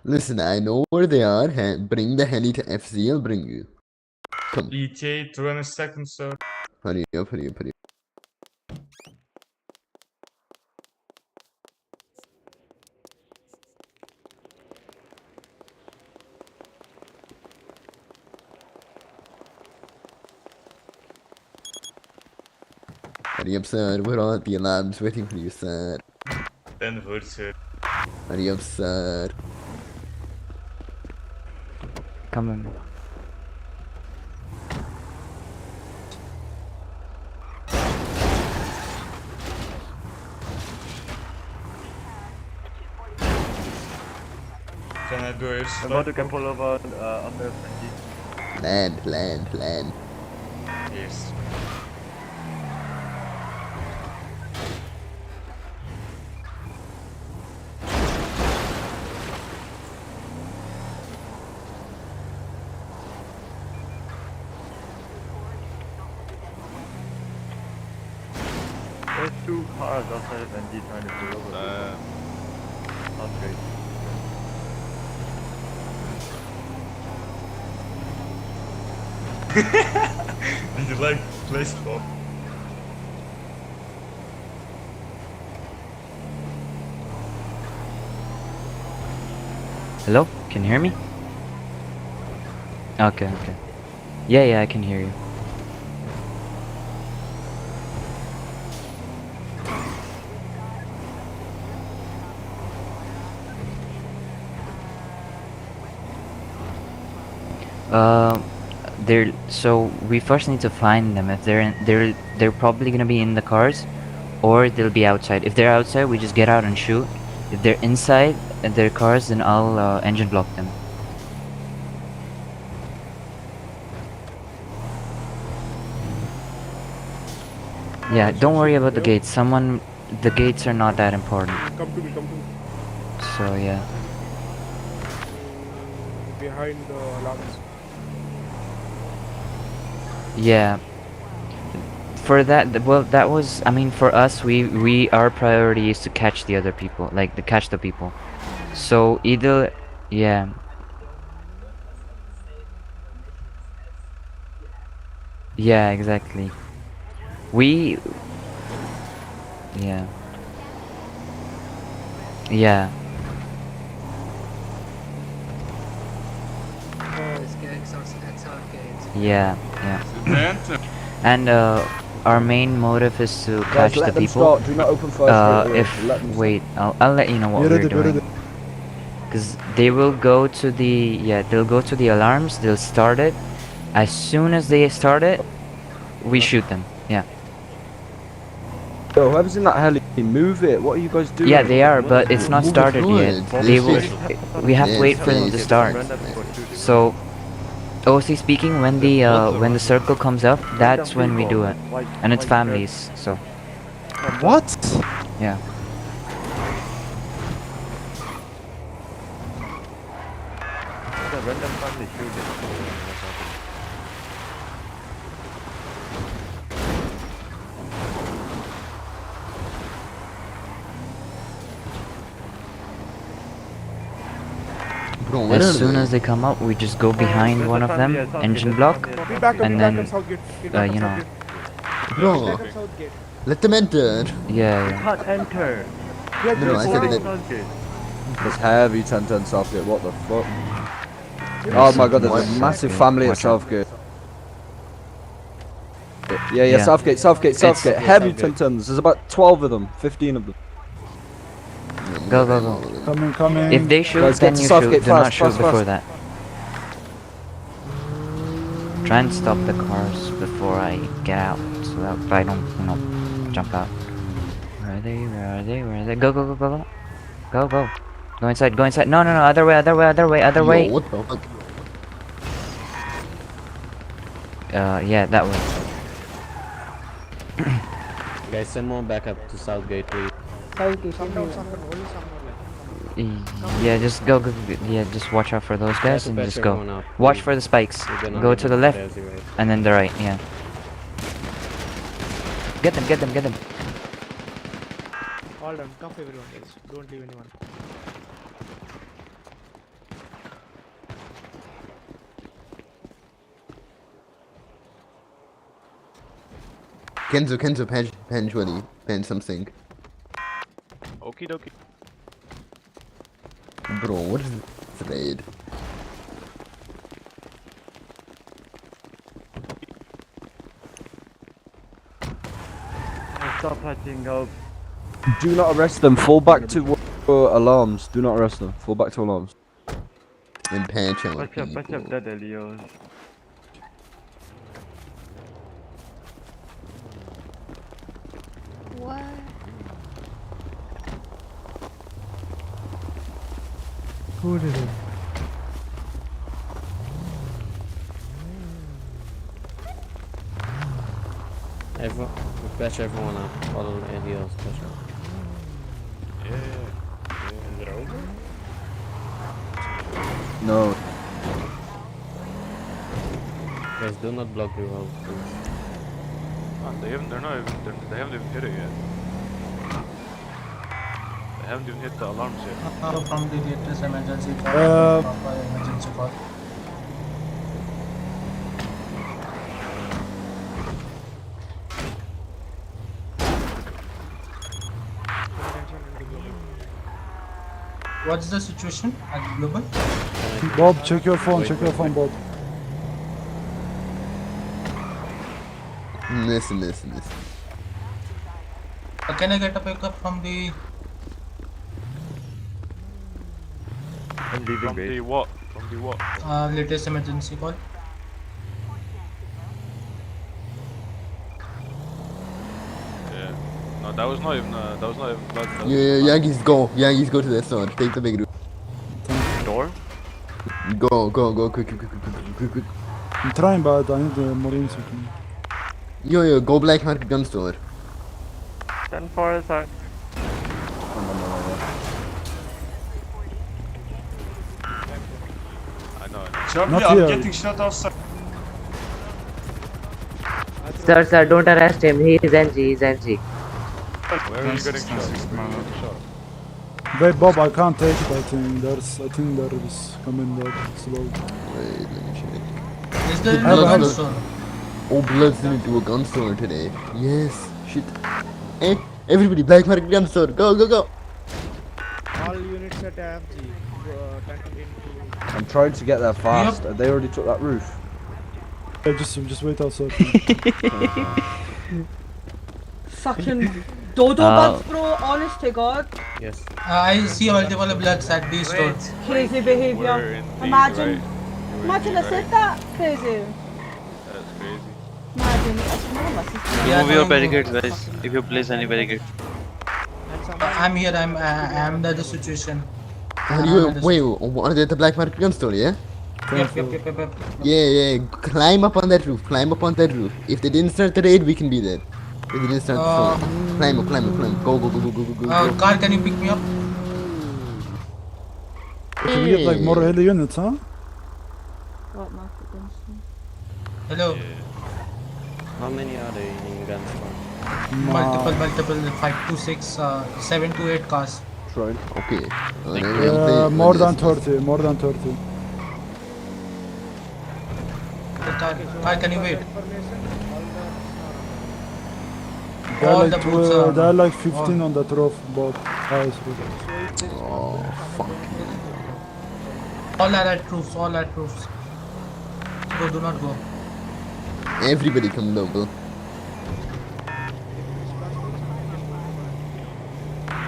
Listen, I know where they are. Bring the heli to FC. I'll bring you. Come. ETA 20 seconds, sir. Hurry up, hurry up, hurry up. Hurry up, sir. We're all at the alarms waiting for you, sir. 10-4, sir. Hurry up, sir. Come in. Can I do it? About to can pull over under 20. Land, land, land. Yes. There's 2 cars outside of NG trying to pull over. Not great. Did you like place for? Hello? Can you hear me? Okay, okay. Yeah, I can hear you. So we first need to find them. If they're probably gonna be in the cars, or they'll be outside. If they're outside, we just get out and shoot. If they're inside their cars, then I'll engine block them. Yeah, don't worry about the gates. The gates are not that important. Come to me, come to me. So yeah. Behind the alarms. Yeah. For that, well, that was, I mean, for us, our priority is to catch the other people, like to catch the people. So either, yeah. Yeah, exactly. Yeah. Yeah. Yeah, yeah. And our main motive is to catch the people. Start. Do not open first. Wait, I'll let you know what we're doing. Cause they will go to they'll go to the alarms. They'll start it. As soon as they start it, we shoot them. Yeah. Yo, whoever's in that heli, move it. What are you guys doing? Yeah, they are, but it's not started yet. They will. We have to wait for them to start. So, OC speaking, when the circle comes up, that's when we do it, and it's families. So. What? Yeah. The random family shooting. Bro, As soon as they come up, we just go behind one of them, engine block, and then, you know. Bro, let them enter. Yeah. Can't enter. No, I said that. There's heavy 10-10 Southgate. What the fuck? Oh my god, there's a massive family at Southgate. Yeah, Southgate. Heavy 10-10s. There's about 12 of them, 15 of them. Go. Come in. If they shoot, Guys, then get to you Southgate shoot. Do not fast, shoot fast, before fast. that. Try and stop the cars before I get out, so that I don't, you know, jump out. Where are they? Go. Go inside. No, other way. Yo, what the fuck? Yeah, that way. Guys, send more back up to Southgate, please. Yeah, just go. Yeah, just watch out for those guys and just go. Out, Watch for the spikes. Go to the left and then the right. Yeah. Get them. All done. Cuff everyone, guys. Don't leave anyone. Kenzo, pen something. Okie dokie. Bro, what is this raid? Stop patching up. Do not arrest them. Fall back to alarms. Do not arrest them. Fall back to alarms. And patch out Patch up people. that Elios. What? Who did it? Patch everyone up. All the ADLs, patch up. Is it over? No. Guys, do not block the road, please. They haven't even hit it yet. They haven't even hit the alarms yet. From the latest emergency call. Emergency call. What's the situation at Global? Bob, check your phone, Bob. Listen. Can I get a pickup from the... I'm leaving From base. the what? From the what? latest emergency call? Yeah. No, that was not even blood. That was Yeah, Yankees go to the store. Take the big room. door. Go, quick. I'm trying, but I need more info. Yo, go black market gun store. 10-4 sir. I know. Not here. Sir, don't arrest him. He is NG. Where are you getting shot? Wait, Bob, I can't take it. I think there is coming there slow. Wait, let me check. Is there Have no a- gun have a- store? Oh, Blood's into a gun store today. Yes, shit. Hey, everybody, black market gun store. Go. All units at AFG. I'm trying to get there fast. They already took that roof. Just wait outside. Fucking Dodo bugs, bro. Honest to God. Yes. I see multiple bloods at the store. Crazy behavior. Imagine a set that crazy. That's crazy. Imagine. Remove your barricades, guys. If you place any barricade. I'm here. I'm the situation. Wait, what are they at the black market gun store, yeah? Yep. Yeah. Climb up on that roof. If they didn't start the raid, we can be there. If they didn't start the store. Climb up. Go. Car, can you pick me up? Can we get like more heli units, huh? What market guns? Hello. How many are there in guns? Multiple 5 to 6, 7 to 8 cars. Trying. Okay. More than 30. Car, can you wait? There are like 15 on that roof, Bob. Oh, fuck. All are at roofs. Go, do not go. Everybody come local.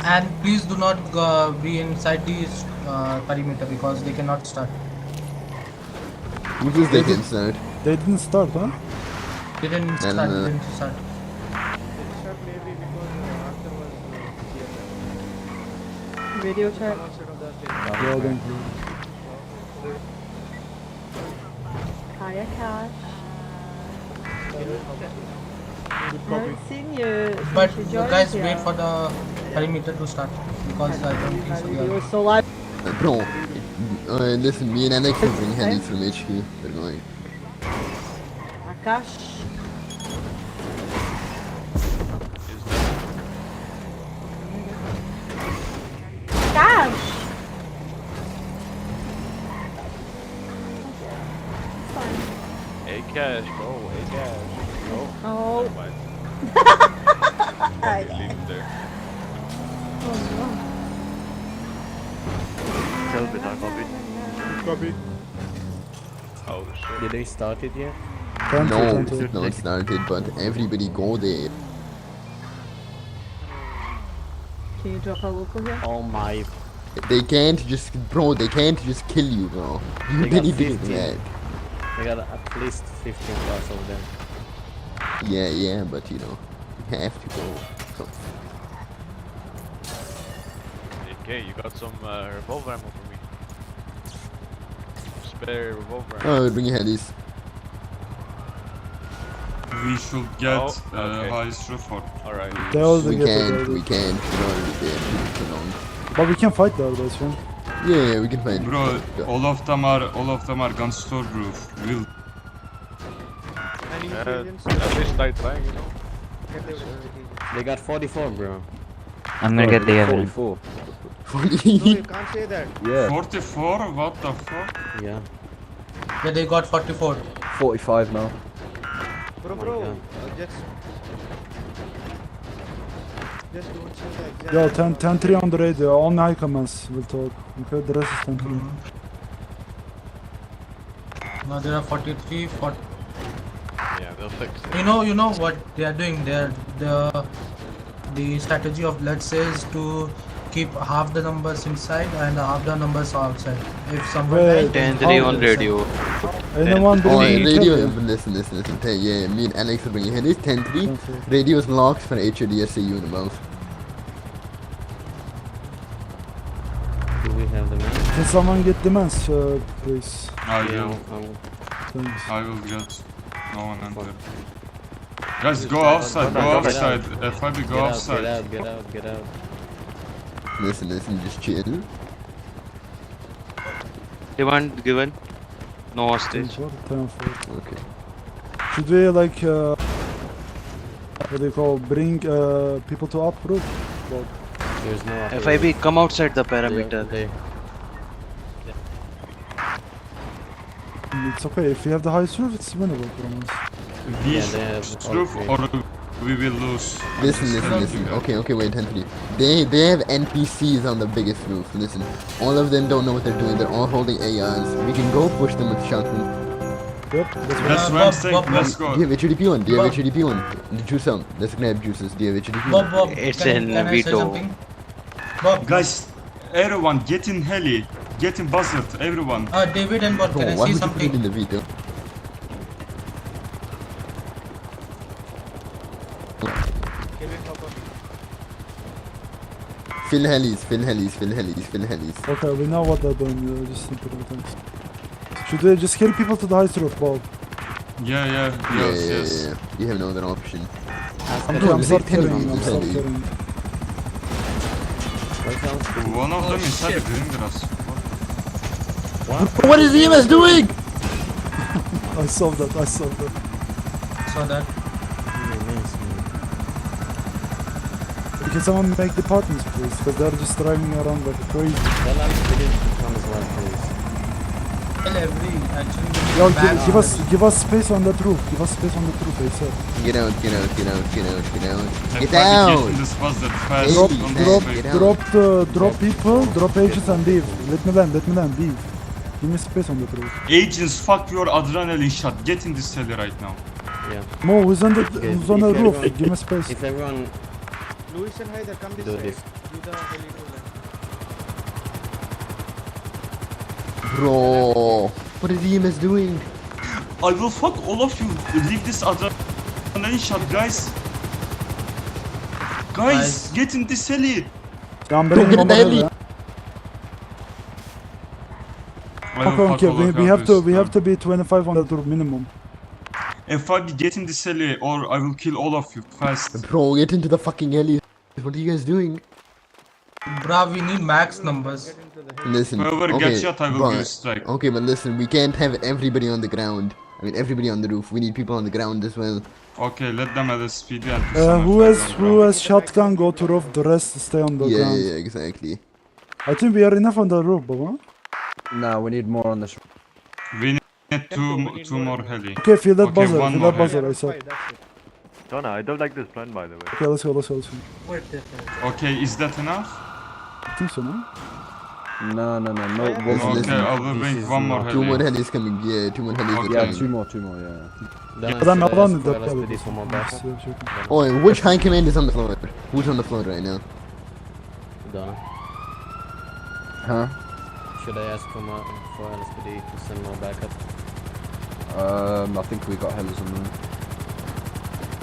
And please do not be inside the perimeter because they cannot start. Which is they can start? They didn't start, huh? They didn't start. Radio check. Yeah, thank you. Hiya, Cash. Haven't seen you. But guys, wait for the perimeter to start because I don't think so. You were so live. Bro, listen, me and Alex will bring helis from HQ. They're going. Akash. Cash. A cash, bro. A cash. No. Oh. Never mind. Leave him there. Tell me that, copy. Copy. Oh shit. Did they start it yet? No, it's not started, but everybody go there. Can you drop a local here? Oh my. They can't just, bro, they can't just kill you, bro. You They got need to 15. that. They got at least 15 plus of them. Yeah, but you know, you have to go. So, Okay, you got some revolver ammo for me. Spare revolver ammo. oh, bring your headies. We should get Oh, okay. highest roof or Alright. They also We get can't, it we already. can't. We're already there. Too long. But we can fight there, that's fine. Yeah, we can find. bro, all of them are gun store roof. We'll At least start trying, you know. They got 44, bro. I'm gonna get the evidence. 44. Yeah. 44. What the fuck? Yeah. Yeah, they got 44. 45 now. Oh my God. Yo, 10-3 on the radio, only high commands will talk. Okay, the rest is 10-3. Now there are 43, 40. Yeah, they'll fix it. You know what they are doing. The strategy of Blood says to keep half the numbers inside and half the numbers outside. If someone Wait, dies, 10-3 on radio. Anyone Oh, bring and me radio, Kevin? listen. Hey, yeah, me and Alex are bringing headies. 10-3. Radio's locked for HODSAU and above. Do we have the man? Can someone get the mans, please? I will. Thanks. I will get. No one enter. Guys, go outside. Go outside. FIB, go outside. Get out. Listen, just chill. Demand given. No hostage. 10-4. Okay. Should we like, what do you call, bring people to up roof? Well, There's no FIB, come outside the perimeter. it's okay, if we have the highest roof, it's winnable for us. This they have roof all or we will lose. Listen. Okay, wait, 10-3. They have NPCs on the biggest roof. Listen, all of them don't know what they're doing. They're all holding ARs. We can go push them with shotgun. Yep, that's That's what I'm saying. Let's Do go. you have HDP on? Juice on. Let's grab juices. Do you have HDP on? Bob, It's can in I say veto. something? Bob, Guys, everyone, get in heli. Get in buzzard. Everyone. David and Bob, Bro, can I why say would you put it something? in the video? Fill helis. okay, we know what they're doing, just simple things. Should we just kill people to the highest roof, Bob? Yeah. Yes. You have no other option. I'm start Tell killing, me, I'm tell start me. killing. One of them inside the green grass. What is EMS doing? I saw that. So that Can someone make departments, please? Because they're just driving around like crazy. Tell us to come as well, please. actually Yo, give us space on that roof. Give us space on that roof, I said. Get out. FIB, Get get out. in this buzzard fast. Drop, Don't drop, wait. Drop people, drop agents and leave. Let me land, leave. Give me space on that roof. Agents, fuck your adrenaline shot. Get in this heli right now. Yeah. Mo, who's on the roof? everyone- Give me space. If everyone Luis and Haider, come this do side. this. Do the heli roller. Bro, what is EMS doing? I will fuck all of you. Leave this adrenaline shot, guys. Guys, get in this heli. I'm Don't get in the heli. Okay, we have to be 25 on that roof minimum. FIB, get in this heli or I will kill all of you fast. Bro, get into the fucking heli. What are you guys doing? bruh, we need max numbers. Listen, Whoever okay, gets shot, I will give a strike. Okay, but listen, we can't have everybody on the ground. I mean, everybody on the roof. We need people on the ground as well. Okay, let them at a speed and put some Who FIB on has ground. shotgun? Go to roof. The rest stay on the ground. Yeah, exactly. I think we are enough on the roof, Baba. Nah, we need more on this. We need two more heli. Okay, feel that Okay, buzzer. one Feel more that heli. buzzer. I said. Donna, I don't like this plan, by the way. Okay, let's go. Let's go. Wait there. Okay, is that enough? I think so, no? No. Okay, I will bring one more Two more heli. helis coming. Yeah, two more helis are Okay. Yeah, coming. two more, yeah. Then But I'm not on ask the for LSPD for more backup. Oh, and which high command is on the floor? Who's on the floor right now? Donna. Huh? Should I ask for LSPD to send more backup? I think we got helis on there.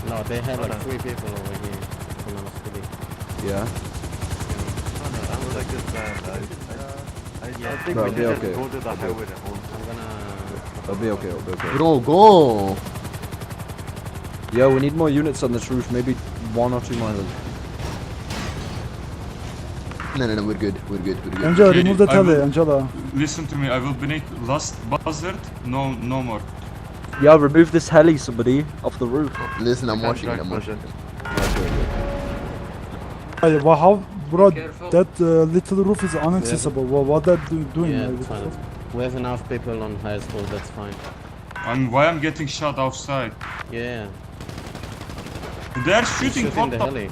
No, they have like 3 people over here from LSPD. Yeah. I don't like this plan. I think No, we it'll be should okay. just go to the highway the whole I'm gonna... It'll be okay, Bro, go! Yeah, we need more units on this roof, maybe 1 or 2 more helis. No, we're good. Angela, Okay, remove the I tele, will- Angela. Listen to me, I will break last buzzard. No more. Yeah, remove this heli, somebody, off the roof. Listen, I'm watching it. Hey, well, how, bro? That little roof is inaccessible. Well, what they're doing? Yeah, like, it's fine. We have enough people on high school, that's fine. Why I'm getting shot outside? Yeah. They're He's shooting shooting the what heli.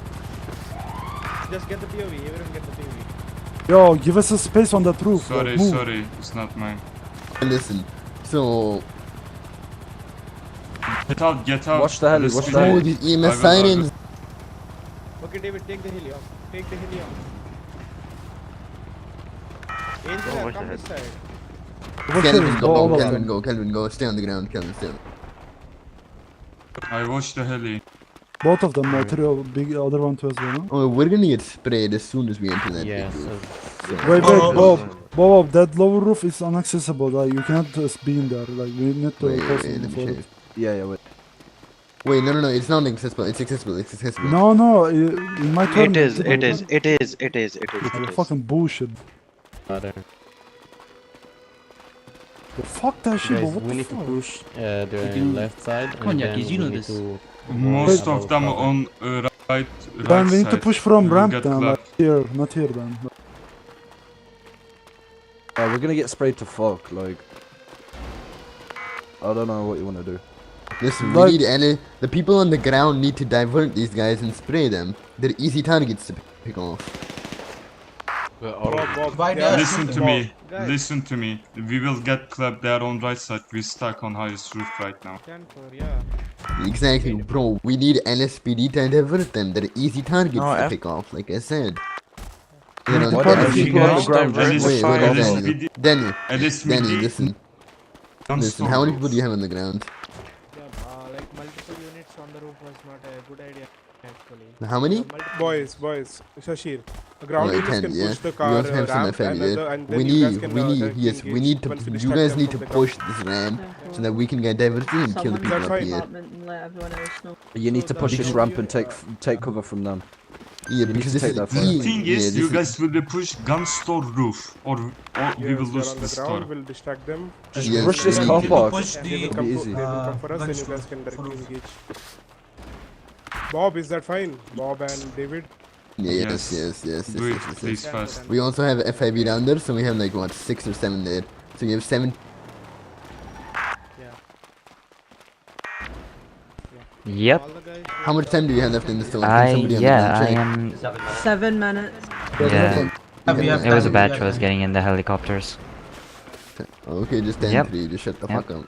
Just get the POV. Everyone get the POV. Yo, give us a space on that roof. Sorry, like, move. sorry, it's not mine. Listen, so Get out. Watch the heli, Let's watch be the there. oh, heli. these I will- EMS sirens. Okay, David, take the heli off. Take the heli off. Angela, watch come the this side. What's this? Kelvin, Go all go, of Kelvin, them. go, Kelvin, go. Stay on the ground, Kelvin, stay on. I watched the heli. Both of them, three of big other one too as well. No? Oh, we're gonna get sprayed as soon as we enter that Yeah, big so... roof. Wait, Bob, that lower roof is inaccessible. Like you cannot just be in there. Like we need to Wait, cross let it me before check. it. Yeah, wait. Wait, no, it's not accessible. It's accessible. It's accessible. No, in my turn. It is. Fucking bullshit. Other. Well, fuck that shit. Guys, But what we the need to fuck? push the left side and Cognac, then you we know need this. to... Most avoid of them cover. on right Then we need to side. push from We will ramp get then, like clapped. here, not here then. We're gonna get sprayed to fuck, like... I don't know what you wanna do. Listen, Like- we need any. The people on the ground need to divert these guys and spray them. They're easy targets to pick off. Why they are Listen to shooting? me. Guys. Listen to me. We will get clapped there on right side. We're stuck on highest roof right now. 10-4, yeah. Exactly, bro. We need LSPD to divert them. They're easy targets No, to F- pick off, like I said. You know, What Danny, are you people on the guys ground. diverting Wait, the wait, fire? Danny, Danny, LSPD. listen. don't Listen, stop how many roof. people do you have on the ground? Yeah, like multiple units on the roof was not a good idea actually. How many? Boys, Shashir. Ground Alright, units 10, can yeah. push the We car also have some ramp FIB and, there. and then We you guys need, can we need, directly yes, we engage need to, once we you distract guys them need to from the ground. push this ramp so that we can get diverted and kill the people That's up fine. here. And let everyone else know. You need to push this ramp and take cover from them. Yeah, need because to this take is that The fire. easy. thing Yeah, is, this you is- guys will push gun store roof, or we Yes, will they're lose on the the store. ground, we'll distract them. Just Yes, rush this we car need to park. Push And they will the come, easy. they will come for us, gun then you store guys can directly roof. engage. Bob, is that fine? Bob and David? Yes. Do it, please, Yeah, fast. then- We also have FIB down there, so we have like what, 6 or 7 there. So you have 7. Yep. All the guys How much time do you have left in the store? Can I somebody on the ground I check? am 7 minutes. yeah. We have It was a time, bad we have choice time. getting in the helicopters. Okay, just 10 Yep. 3, just shut the fuck up.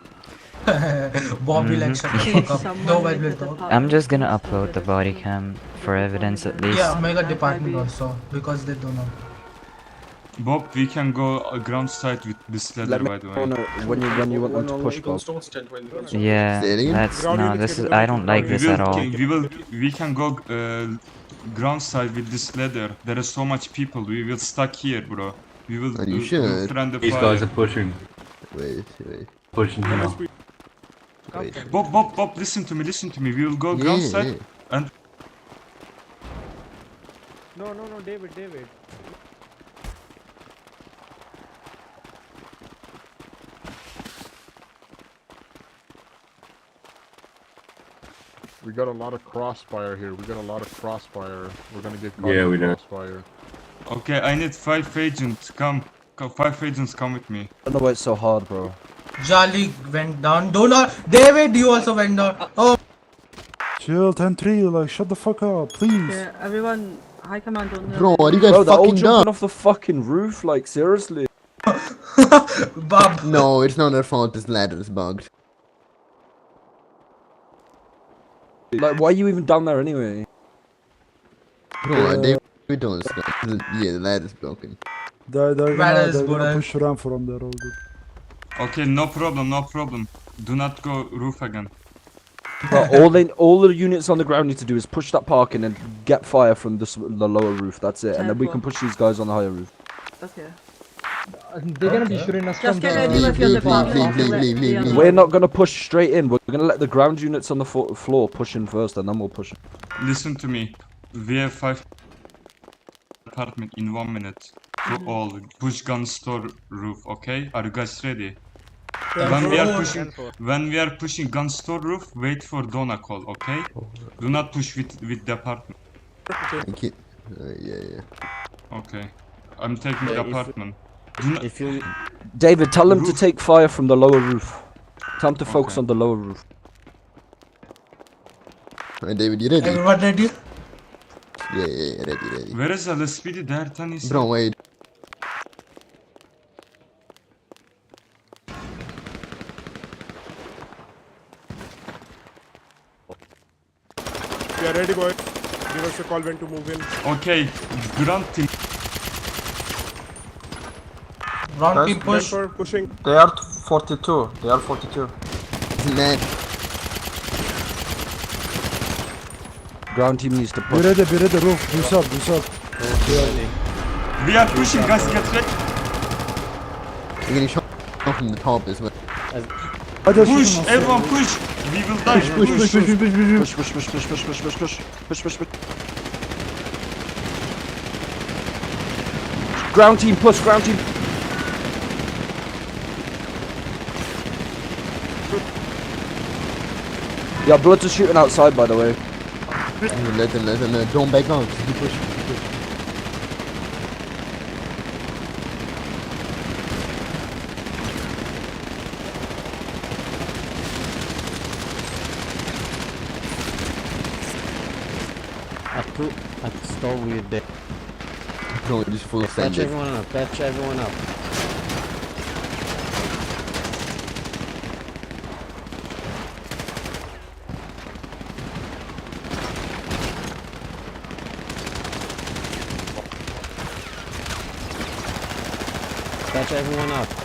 Bob will like shut the fuck up. Someone No, I with will the talk. department I'm just gonna knows upload the that body it's- cam for evidence at least. Yeah, Mega Department also, because they don't know. Bob, we can go ground side with this ladder, Let me by the know way. when you want them to push, Bob. Yeah, Say it again? that's Ground no. units This can is go I don't like We this at all. can go ground side with this ladder. There is so much people. We will stuck here, bro. We will Are you sure? friend the These fire. guys are pushing him up. Wait. Bob, listen to me. We will go ground side. No, David. We got a lot of crossfire here. We're gonna get caught Yeah, in we do. crossfire. Okay, I need 5 agents. Come. 5 agents come with me. I don't know why it's so hard, bro. Jolly went down. Do not. David, you also went down. Oh, Chill, 10-3, like, shut the fuck up, please. Okay, everyone, high command on the... Bro, are you guys Bro, they're all fucking jumping dumb? off the fucking roof, like, seriously. Bob. No, it's not their fault. This ladder is bugged. Like, why are you even down there anyway? Bro, they don't stop. Yeah, the ladder's broken. They're Ladder is gonna good, push around from there, all good. Okay, no problem, no problem. Do not go roof again. But all the units on the ground need to do is push that parking and get fire from the lower roof. That's it, and then we can push these guys on the higher roof. Okay. They're gonna be shooting us Just from get ready the... with your department. Leave. We're not gonna push straight in. We're gonna let the ground units on the floor push in first, and then we'll push. Listen to me. We have 5 apartment in 1 minute. To all push gun store roof. Okay, are you guys ready? When we are pushing gun store roof, wait for Donna call. Okay? Do not push with the apartment. Yeah. Okay. I'm taking the apartment. If you... David, tell them to take fire from the lower roof. Tell them to focus on the lower roof. Alright, David, you ready? Everyone ready? Yeah, ready. Where is the speedy there, Tanis? Bro, wait. We are ready, boy. Give us a call when to move in. Okay, ground team. Ground team push. For pushing. They are 42. They are 42. Net. Ground team needs to push. Be ready, roof. Do sub. We are pushing, guys. Get ready. You're getting shot from the top as well. Push, everyone push. We will die. Push. Ground team, push, ground team. Yeah, Bloods are shooting outside, by the way. Let them, don't back out. Just push. I stole with the... Bro, just full Patch send it. everyone up. Patch everyone up,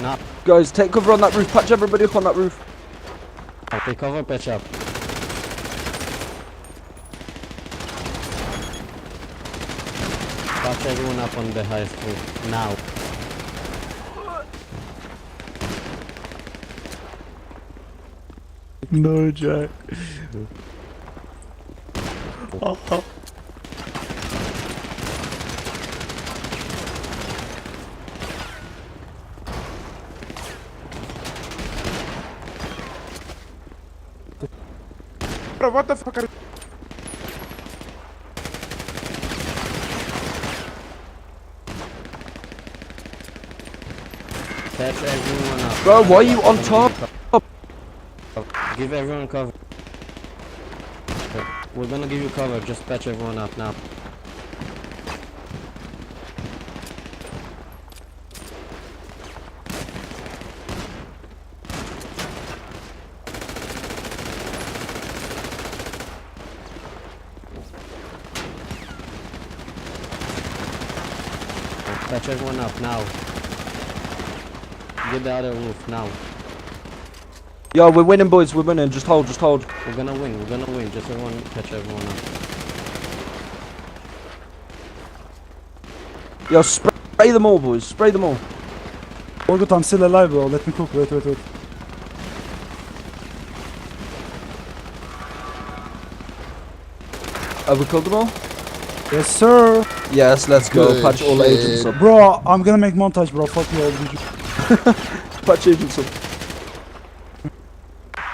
now. Guys, take cover on that roof. Patch everybody up on that roof. Okay, cover, patch up. Patch everyone up on the highest roof, now. No, Jack. Bro, what the fuck are you... Patch everyone up. Bro, why are you on top? Give everyone cover. We're gonna give you cover, just patch everyone up now. Patch everyone up now. Get the other roof now. Yo, we're winning, boys. We're winning. Just hold. We're gonna win. Just everyone patch everyone up. Yo, spray them all, boys. Spray them all. All good, I'm still alive, bro. Let me cook. Wait. Have we killed them all? Yes, sir. Yes, let's go. Good Patch all shit. agents up. Bro, I'm gonna make montage, bro. Fuck you all. Patch agents up.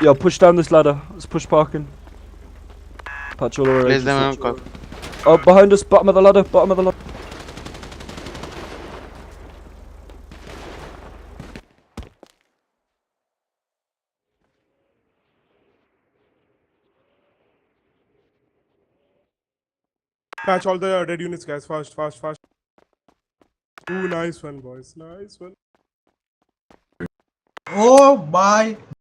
Yo, push down this ladder. Let's push parking. Patch all our Place agents them up. on cover. Oh, behind us. Bottom of the ladder. Patch all the dead units, guys. Fast. Ooh, nice one, boys. Nice one. Oh, bye.